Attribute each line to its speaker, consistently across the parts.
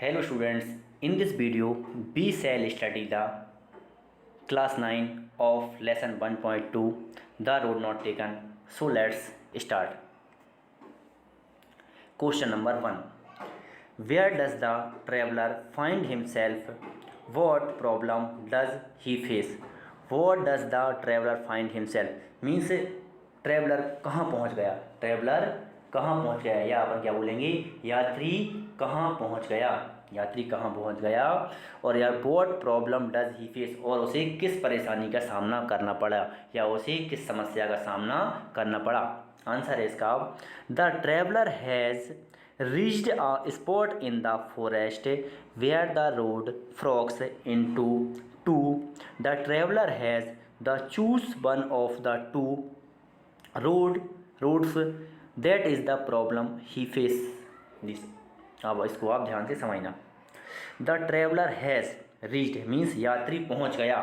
Speaker 1: Hello students, in this video we shall study the class 9 of lesson 1.2 the road not taken. So let's start. Question number 1. Where does the traveler find himself? What problem does he face? What does the traveler find himself means traveller कहाँ पहुँच गया, traveller कहाँ पहुँच गया, या अपन क्या बोलेंगे, यात्री कहाँ पहुँच गया, यात्री कहाँ पहुँच गया। और यार what problem does he face, और उसे किस परेशानी का सामना करना पड़ा या उसे किस समस्या का सामना करना पड़ा। आंसर है इसका, the traveller has reached a spot in the forest where the road forks into two. The traveler has the choose one of the two roads. That is the problem he face. This अब इसको आप ध्यान से समझना। The traveller has reached means यात्री पहुंच गया,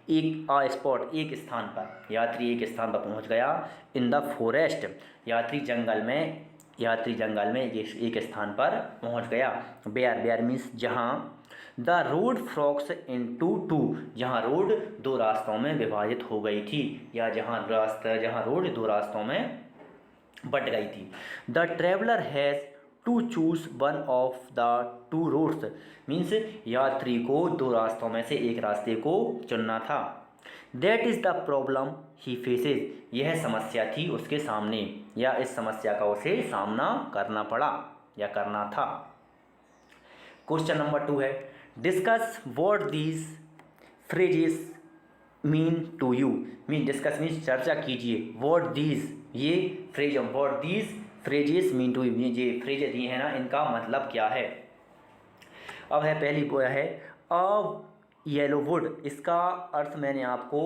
Speaker 1: एक स्पॉट एक स्थान पर, यात्री एक स्थान पर पहुंच गया। इन द फॉरेस्ट यात्री जंगल में एक स्थान पर पहुंच गया। बेयर मीन्स जहां। The road forks into two जहां रोड दो रास्तों में विभाजित हो गई थी, या जहां रोड दो रास्तों में बट गई थी। The traveller has to choose one of the two roads means यात्री को दो रास्तों में से एक रास्ते को चुनना था। That is the problem he faces यह समस्या थी उसके सामने, या इस समस्या का उसे सामना करना पड़ा या करना था। क्वेश्चन नंबर 2 है, discuss what these phrases mean to you mean discuss means चर्चा कीजिए, व्हाट दीज ये phrase, what these phrases mean to you, ये फ्रेज दिए हैं ना इनका मतलब क्या है। अब है पहली वो है अ येलो वुड, इसका अर्थ मैंने आपको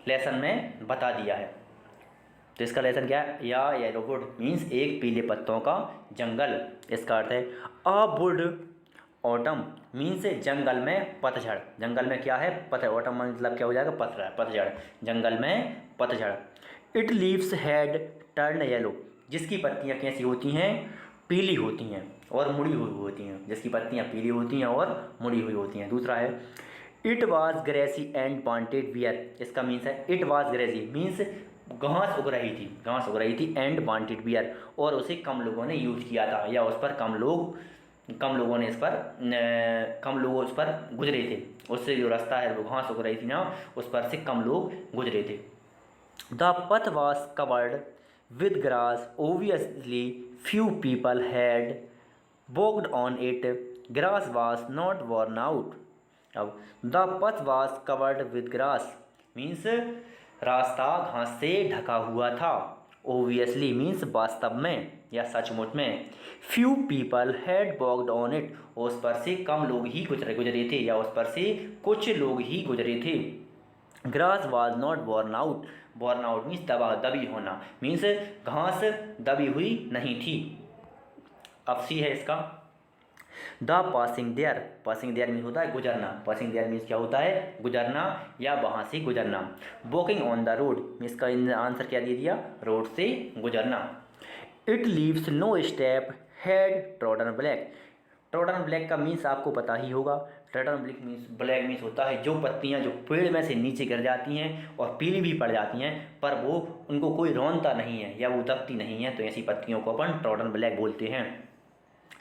Speaker 1: लेसन में बता दिया है। तो इसका लेसन क्या है, या येलो वुड मीन्स एक पीले पत्तों का जंगल। इसका अर्थ है अ वुड ऑटम मीन्स जंगल में पतझड़, जंगल में क्या है पतझड़, ऑटम मतलब क्या हो जाएगा पतझड़, जंगल में पतझड़। It leaves had turn yellow जिसकी पत्तियां कैसी होती हैं, पीली होती हैं और मुड़ी हुई होती हैं, जिसकी पत्तियां पीली होती हैं और मुड़ी हुई होती हैं। दूसरा है it was grassy and wanted wear, इसका मीन्स है इट वाज ग्रेसी मीन्स घास उग रही थी एंड वांटेड बियर, और उसे कम लोगों ने यूज किया था, या उस पर कम लोग उस पर गुजरे थे, उससे जो रास्ता है वो घास उग रही थी ना उस पर से कम लोग गुजरे थे। The path was covered with grass, obviously few people had walked on it. Grass was not worn out. अब the path was covered with grass means रास्ता घास से ढका हुआ था। Obviously means वास्तव में या सचमुच में। Few people had walked on it, उस पर से कम लोग ही गुजरे थे, या उस पर से कुछ लोग ही गुजरे थे। Grass was not born out means दबी होना मीन्स घास दबी हुई नहीं थी। अब सी है इसका, द पासिंग देयर मीन्स होता है गुजरना, पासिंग देयर मीन्स क्या होता है गुजरना या वहाँ से गुजरना। Walking on the road means का आंसर क्या दे दिया, रोड से गुजरना। It leaves no step had trodden black का मीन्स आपको पता ही होगा। ट्रॉडन ब्लैक मीन्स होता है जो पत्तियां जो पेड़ में से नीचे गिर जाती हैं और पीली भी पड़ जाती हैं पर वो उनको कोई रौनता नहीं है या वो दबती नहीं है, तो ऐसी पत्तियों को अपन ट्रॉडन ब्लैक बोलते हैं।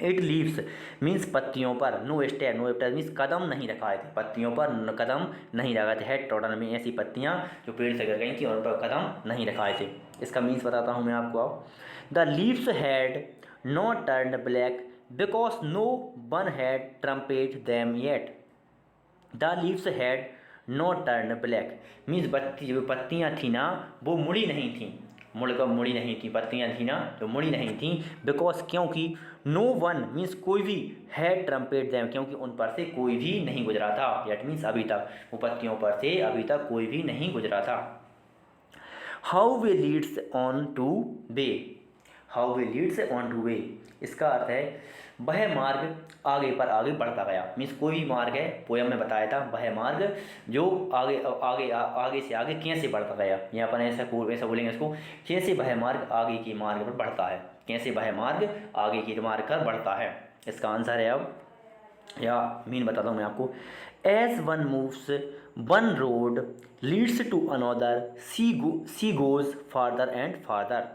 Speaker 1: इट लीव्स मीन्स पत्तियों पर, नो स्टेप मीन्स कदम नहीं रखाए थे, पत्तियों पर कदम नहीं रखाए थे। हेड ट्रॉडन में ऐसी पत्तियां जो पेड़ से गिर गई थी और उन पर कदम नहीं रखाए थे। इसका मीन्स बताता हूँ मैं आपको। अब the leaves had not turned black because no one had trumped them yet. The leaves had not turned black means जो पत्तियाँ थी ना वो मुड़ी नहीं थी, पत्तियाँ थी ना जो मुड़ी नहीं थी। बिकॉज क्योंकि नो वन मीन्स कोई भी हैड ट्रम्पेट दैम क्योंकि उन पर से कोई भी नहीं गुजरा था, यट मीन्स अभी तक वो पत्तियों पर से अभी तक कोई भी नहीं गुजरा था। How way Leeds on two way इसका अर्थ है वह मार्ग आगे पर आगे बढ़ता गया मीन्स कोई भी मार्ग है, पोयम में बताया था वह मार्ग जो आगे से आगे कैसे बढ़ता गया, यहाँ पर ऐसा बोलेंगे इसको, कैसे वह मार्ग आगे की मार्ग पर बढ़ता है, कैसे वह मार्ग आगे की मार्ग पर बढ़ता है। इसका आंसर है अब या मीन बताता हूँ मैं आपको। As one moves one road leads to another, she goes farther and farther.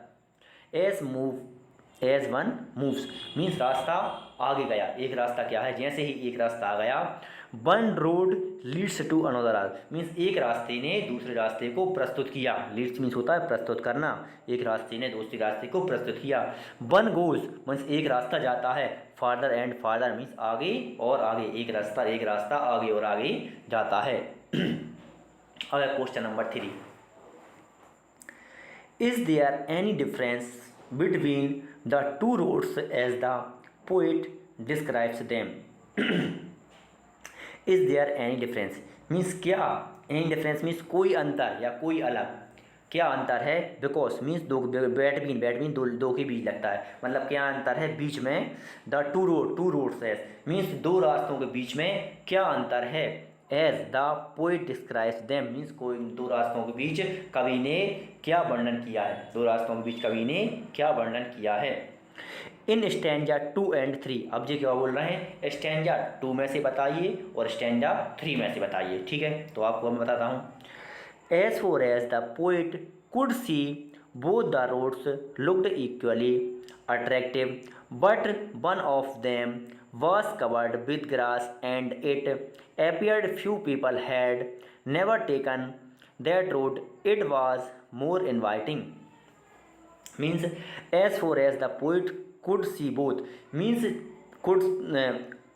Speaker 1: As one moves means रास्ता आगे गया, एक रास्ता क्या है, जैसे ही एक रास्ता आ गया। One road leads to another means एक रास्ते ने दूसरे रास्ते को प्रस्तुत किया। लीड्स मीन्स होता है प्रस्तुत करना, एक रास्ते ने दूसरे रास्ते को प्रस्तुत किया। वन गोज मीन्स एक रास्ता जाता है, फार्दर एंड फार्दर मीन्स आगे और आगे, एक रास्ता आगे और आगे जाता है। अगर question number 3, is there any difference between the two roads as the poet describes them. Is there any difference means क्या, एनी डिफरेंस मीन्स कोई अंतर या कोई अलग, क्या अंतर है। बिकॉज मीन्स दो, बैटबीन दो के बीच लगता है, मतलब क्या अंतर है बीच में। The two roads as means दो रास्तों के बीच में क्या अंतर है। As the poet describes them means कोई दो रास्तों के बीच कवि ने क्या वर्णन किया है, दो रास्तों के बीच कवि ने क्या वर्णन किया है। इन स्टैंजा 2 and 3, अब जी क्या बोल रहे हैं, स्टैंजा 2 में से बताइए और स्टैंजा 3 में से बताइए, ठीक है। तो आपको मैं बताता हूँ। As far as the poet could see both the roads looked equally attractive, but one of them was covered with grass and it appeared few people had never taken that road. It was more inviting. Means as far as the poet could see both means could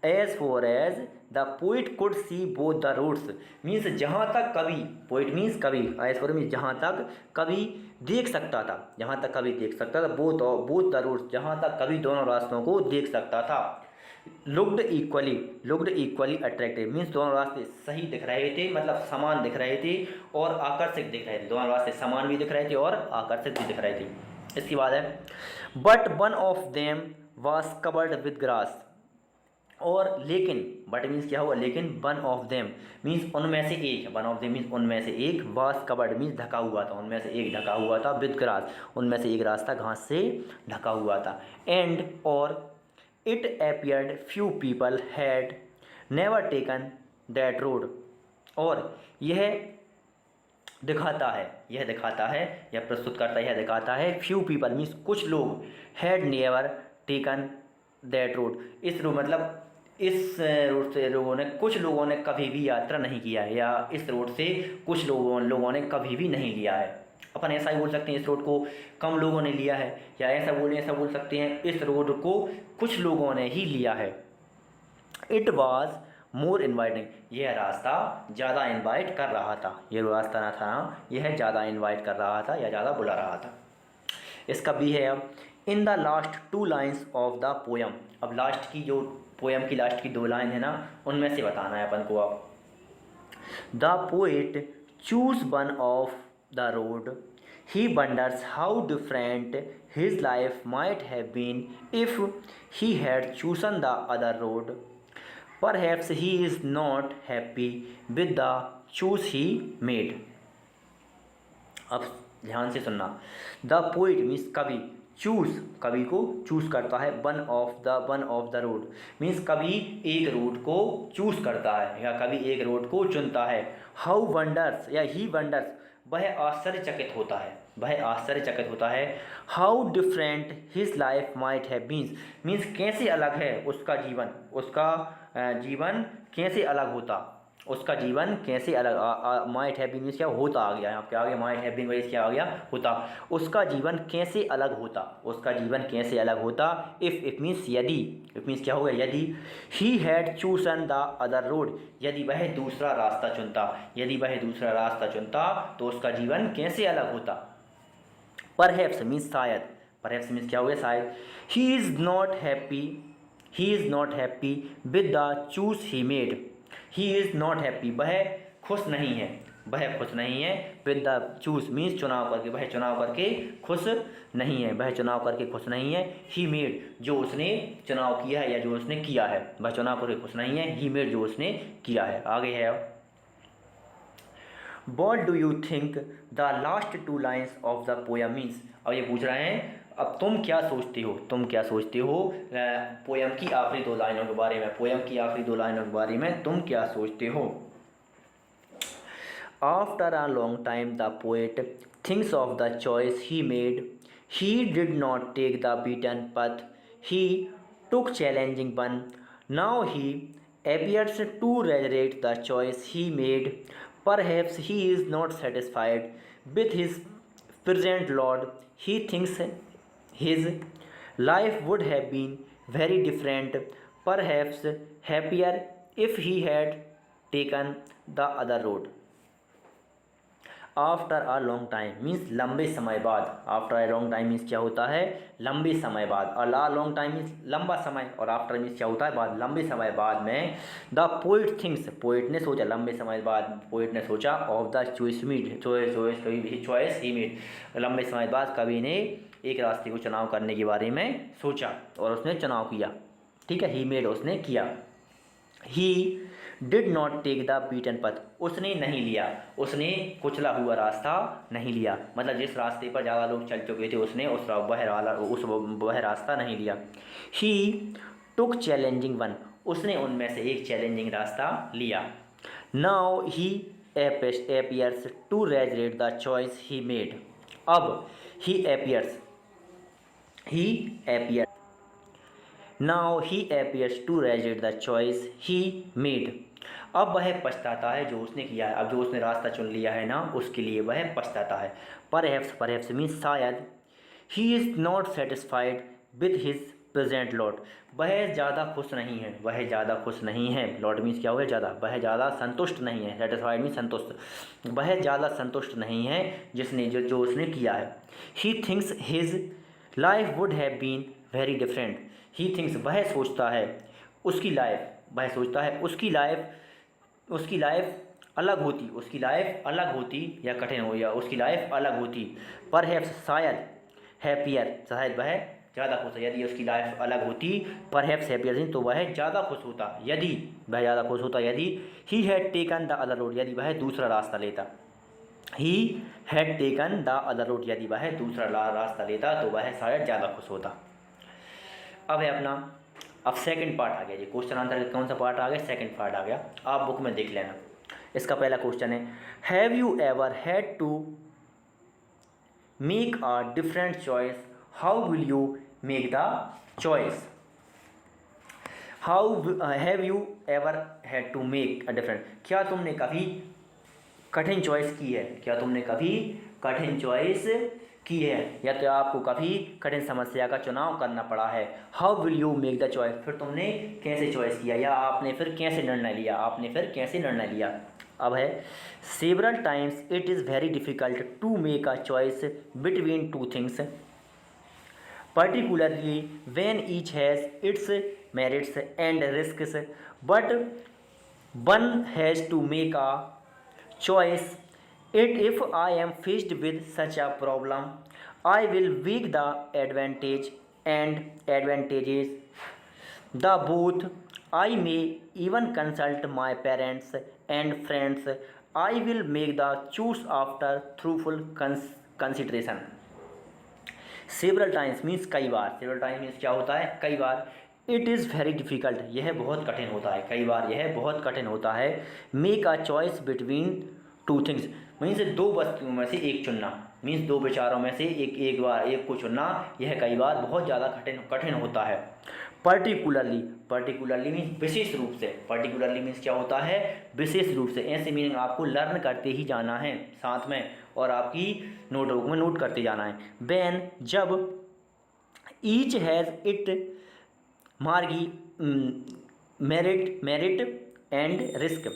Speaker 1: as far as the poet could see both the roads means जहाँ तक कवि, poet means कवि, as far means जहाँ तक कवि देख सकता था, जहाँ तक कवि देख सकता था, both the roads जहाँ तक कवि दोनों रास्तों को देख सकता था। लुक्ड इक्वली अट्रैक्टिव मीन्स दोनों रास्ते सही दिख रहे थे, मतलब समान दिख रहे थे और आकर्षक दिख रहे थे, दोनों रास्ते समान भी दिख रहे थे और आकर्षक भी दिख रहे थे। इसके बाद है but one of them was covered with grass, और लेकिन बट मीन्स क्या हुआ, लेकिन वन ऑफ देम मीन्स उनमें से एक, वन ऑफ देम मीन्स उनमें से एक, वाज कवर्ड मीन्स ढका हुआ था, उनमें से एक ढका हुआ था, विद ग्रास उनमें से एक रास्ता घास से ढका हुआ था। एंड और it appeared few people had never taken that road, और यह दिखाता है या प्रस्तुत करता है, यह दिखाता है few people मीन्स कुछ लोग, had never taken that road इस रोड मतलब इस रोड से कुछ लोगों ने कभी भी यात्रा नहीं किया है, या इस रोड से कुछ लोगों ने कभी भी नहीं लिया है। अपन ऐसा ही बोल सकते हैं इस रोड को कम लोगों ने लिया है, या ऐसा बोल सकते हैं इस रोड को कुछ लोगों ने ही लिया है। इट वॉज मोर इन्वाइटिंग, यह रास्ता ज़्यादा इन्वाइट कर रहा था, ये रास्ता ना था, यह ज़्यादा इन्वाइट कर रहा था या ज़्यादा बुला रहा था। इसका भी है अब in the last 2 lines of the poem, अब लास्ट की जो पोएम की लास्ट की 2 लाइन है ना, उनमें से बताना है अपन को। अब the poet choose one of the road, he wonders how different his life might have been if he had chosen the other road. Perhaps he is not happy with the choice he made. अब ध्यान से सुनना। The poet means कवि, choose कवि को choose करता है, one of the road means कवि एक रोड को चूज करता है या कवि एक रोड को चुनता है। हाउ वंडर्स या ही वंडर्स वह आश्चर्यचकित होता है। How different his life might have been means कैसे अलग है उसका जीवन, कैसे अलग होता, उसका जीवन कैसे अलग, माइट हैव बीन मीन्स क्या होता आ गया, यहाँ क्या आ गया, माइट हैव बीन वही क्या आ गया होता, उसका जीवन कैसे अलग होता, इफ मीन्स यदि, इफ मीन्स क्या हो गया यदि, he had chosen the other road यदि वह दूसरा रास्ता चुनता तो उसका जीवन कैसे अलग होता। परहैप्स मीन्स शायद, परहैप्स मीन्स क्या हो गया शायद। He is not happy with the choose he made, he is not happy वह खुश नहीं है विद द चूज मीन्स चुनाव करके, वह चुनाव करके खुश नहीं है, ही मेड जो उसने चुनाव किया है या जो उसने किया है, वह चुनाव करके खुश नहीं है, ही मेड जो उसने किया है। आगे है What do you think the last 2 lines of the poem means? अब ये पूछ रहे हैं अब तुम क्या सोचते हो, तुम क्या सोचते हो, पोयम की आखिरी दो लाइनों के बारे में, पोयम की आखिरी दो लाइनों के बारे में तुम क्या सोचते हो। After a long time, the poet thinks of the choice he made. He did not take the beaten path, he took challenging one. Now he appears to regret the choice he made. Perhaps he is not satisfied with his present lot. He thinks his life would have been very different, perhaps happier, if he had taken the other road. After a long time means लंबे समय बाद, after a long time means क्या होता है, लंबे समय बाद, और ला लॉन्ग टाइम मीन्स लंबा समय, और आफ्टर मीन्स क्या होता है, बाद, लंबे समय बाद में द पोइट थिंक्स, पोइट ने सोचा, लंबे समय बाद पोइट ने सोचा, of the choice made, choice he made, लंबे समय बाद कवि ने एक रास्ते को चुनाव करने के बारे में सोचा और उसने चुनाव किया, ठीक है, ही मेड उसने किया। He did not take the beaten path, उसने नहीं लिया, उसने कुचला हुआ रास्ता नहीं लिया, मतलब जिस रास्ते पर ज़्यादा लोग चल चुके थे उसने वह रास्ता नहीं लिया। ही टुक चैलेंजिंग वन, उसने उनमें से एक चैलेंजिंग रास्ता लिया। Now he appears to regret the choice he made, अब he appears Now he appears to regret the choice he made. अब वह पछताता है जो उसने किया है, अब जो उसने रास्ता चुन लिया है ना उसके लिए वह पछताता है। Perhaps मीन्स शायद, he is not satisfied with his present lot, वह ज़्यादा खुश नहीं है, वह ज़्यादा खुश नहीं है, lot मीन्स क्या हो गया, ज़्यादा, वह ज़्यादा संतुष्ट नहीं है, satisfied मीन्स संतुष्ट, वह ज़्यादा संतुष्ट नहीं है जिसने जो उसने किया है। He thinks his life would have been very different. He thinks, वह सोचता है उसकी लाइफ, वह सोचता है उसकी लाइफ अलग होती, उसकी लाइफ अलग होती या कठिन हो, या उसकी लाइफ अलग होती। परहैप्स शायद, हैप्पियर शायद वह ज़्यादा खुश है, यदि उसकी लाइफ अलग होती, परहैप्स हैप्पियर तो वह ज़्यादा खुश होता, यदि वह ज़्यादा खुश होता, यदि he had taken the other road, यदि वह दूसरा रास्ता लेता, he had taken the other road, यदि वह दूसरा रास्ता लेता तो वह शायद ज़्यादा खुश होता। अब है अपना, अब सेकंड पार्ट आ गया जी, क्वेश्चन आंसर कौन सा पार्ट आ गया, सेकंड पार्ट आ गया, आप बुक में देख लेना। इसका पहला क्वेश्चन है, have you ever had to make a different choice, how will you make the choice. How have you ever had to make a different, क्या तुमने कभी कठिन चॉइस की है, क्या तुमने कभी कठिन चॉइस की है, या तो आपको कभी कठिन समस्या का चुनाव करना पड़ा है। How will you make the choice, फिर तुमने कैसे चॉइस किया, या आपने फिर कैसे निर्णय लिया, अब है, several times it is very difficult to make a choice between two things, particularly when each has its merits and risks, but one has to make a choice. If I am faced with such a problem, I will weigh the advantages, the both. I may even consult my parents and friends. I will make the choice after thoughtful consideration. Several times means कई बार, several times means क्या होता है, कई बार। It is very difficult, यह बहुत कठिन होता है, कई बार यह बहुत कठिन होता है। Make a choice between two things means दो वस्तुओं में से एक चुनना, मीन्स दो विचारों में से एक बार एक को चुनना, यह कई बार बहुत ज़्यादा कठिन होता है। पर्टिकुलरली मीन्स विशेष रूप से, पर्टिकुलरली मीन्स क्या होता है, विशेष रूप से। ऐसे मीनिंग आपको लर्न करते ही जाना है साथ में, और आपकी नोटबुक में नोट करते जाना है। व्हेन, जब, ईच हैज़ इट मार्गी merit and risk,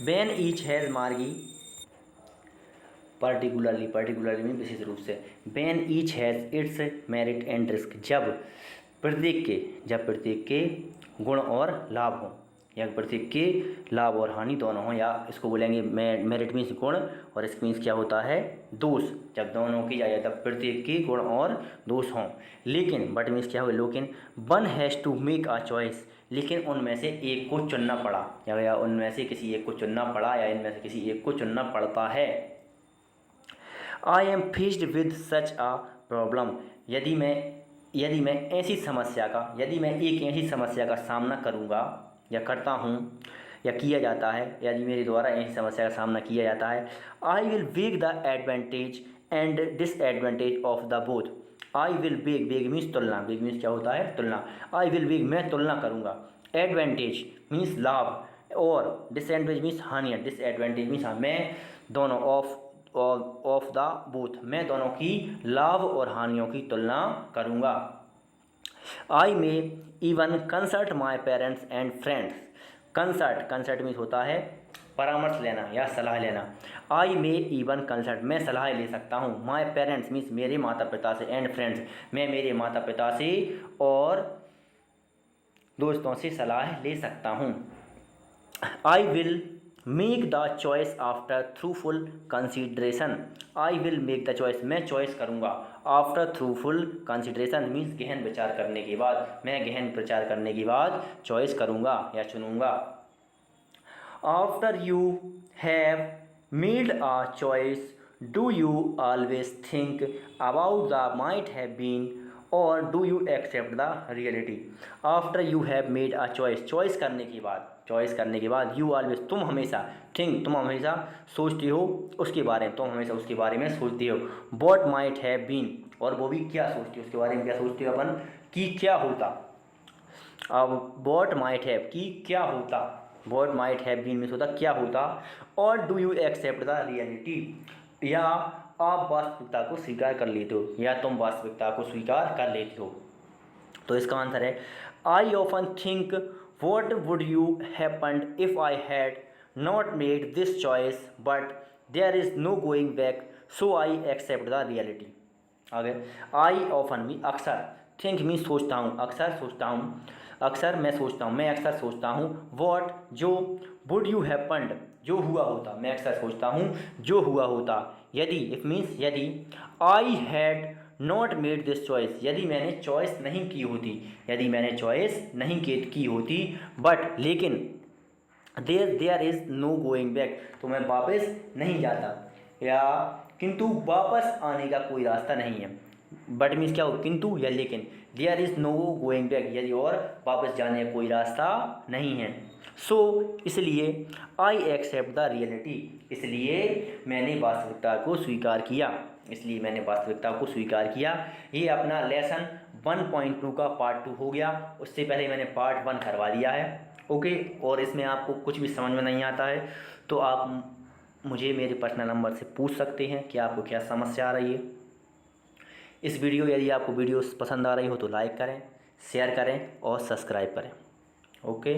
Speaker 1: when each has मार्गी, पर्टिकुलरली में विशेष रूप से। When each has its merit and risk, जब प्रत्येक के गुण और लाभ हों, या प्रत्येक के लाभ और हानि दोनों हों, या इसको बोलेंगे मेरिट मीन्स गुण और रिस्क मीन्स क्या होता है, दोष, जब दोनों की जाए तब प्रत्येक के गुण और दोष हों। लेकिन बट मीन्स क्या हो, लेकिन one has to make a choice, लेकिन उनमें से एक को चुनना पड़ा, या उनमें से किसी एक को चुनना पड़ा, या इनमें से किसी एक को चुनना पड़ता है। I am faced with such a problem यदि मैं एक ऐसी समस्या का सामना करूँगा या करता हूँ या किया जाता है, यदि मेरे द्वारा ऐसी समस्या का सामना किया जाता है, आई विल वेग the advantage and disadvantage of the both. I will वेग, वेग मीन्स तुलना, वेग मीन्स क्या होता है, तुलना। आई विल वेग, मैं तुलना करूँगा। एडवांटेज मीन्स लाभ, और डिसएडवांटेज मीन्स हानियाँ, डिसएडवांटेज मीन्स हाँ, मैं दोनों ऑफ द बोथ, मैं दोनों की लाभ और हानियों की तुलना करूँगा। I may even consult my parents and friends. Consult means होता है परामर्श लेना या सलाह लेना। आई मे इवन कंसल्ट, मैं सलाह ले सकता हूँ। माई पेरेंट्स मीन्स मेरे माता पिता से, एंड फ्रेंड्स, मैं मेरे माता पिता से और दोस्तों से सलाह ले सकता हूँ। I will make the choice after thoughtful consideration. I will make the choice, मैं चॉइस करूँगा। आफ्टर थ्रूफुल कंसिड्रेशन मीन्स गहन विचार करने के बाद, मैं गहन विचार करने के बाद चॉइस करूँगा या चुनूँगा। After you have made a choice, do you always think about the might have been or do you accept the reality. After you have made a choice, choice करने के बाद यू ऑलवेज, तुम हमेशा सोचती हो उसके बारे में, तुम हमेशा उसके बारे में सोचती हो। वॉट माइट हैव बीन, और वो भी क्या सोचती हो, उसके बारे में क्या सोचती हो अपन, कि क्या होता। अब वॉट माइट हैव, कि क्या होता, what might have been means होता क्या होता। और do you accept the reality, या आप वास्तविकता को स्वीकार कर लेते हो, या तुम वास्तविकता को स्वीकार कर लेते हो। तो इसका आंसर है I often think what would you happened if I had not made this choice, but there is no going back, so I accept the reality. आगे आई ऑफन मी अक्सर, थिंक मीन सोचता हूँ, अक्सर सोचता हूँ, अक्सर मैं सोचता हूँ, मैं अक्सर सोचता हूँ। वॉट जो, वुड यू हैपन्ड जो हुआ होता, मैं अक्सर सोचता हूँ जो हुआ होता। यदि, इफ मीन्स यदि, आई had not made this choice, यदि मैंने चॉइस नहीं की होती, यदि मैंने चॉइस नहीं की होती, बट लेकिन there is no going back, तो मैं वापस नहीं जाता, या किंतु वापस आने का कोई रास्ता नहीं है। बट मीन्स क्या हो, किंतु या लेकिन। There is no going back, यदि और वापस जाने का कोई रास्ता नहीं है। सो इसलिए आई एक्सेप्ट द रियलिटी, इसलिए मैंने वास्तविकता को स्वीकार किया, इसलिए मैंने वास्तविकता को स्वीकार किया। ये अपना लेसन 1.2 का पार्ट 2 हो गया। उससे पहले मैंने पार्ट 1 करवा दिया है। ओके, और इसमें आपको कुछ भी समझ में नहीं आता है तो आप मुझे मेरे पर्सनल नंबर से पूछ सकते हैं कि आपको क्या समस्या आ रही है। इस वीडियो, यदि आपको वीडियो पसंद आ रही हो तो लाइक करें, शेयर करें और सब्सक्राइब करें। ओके।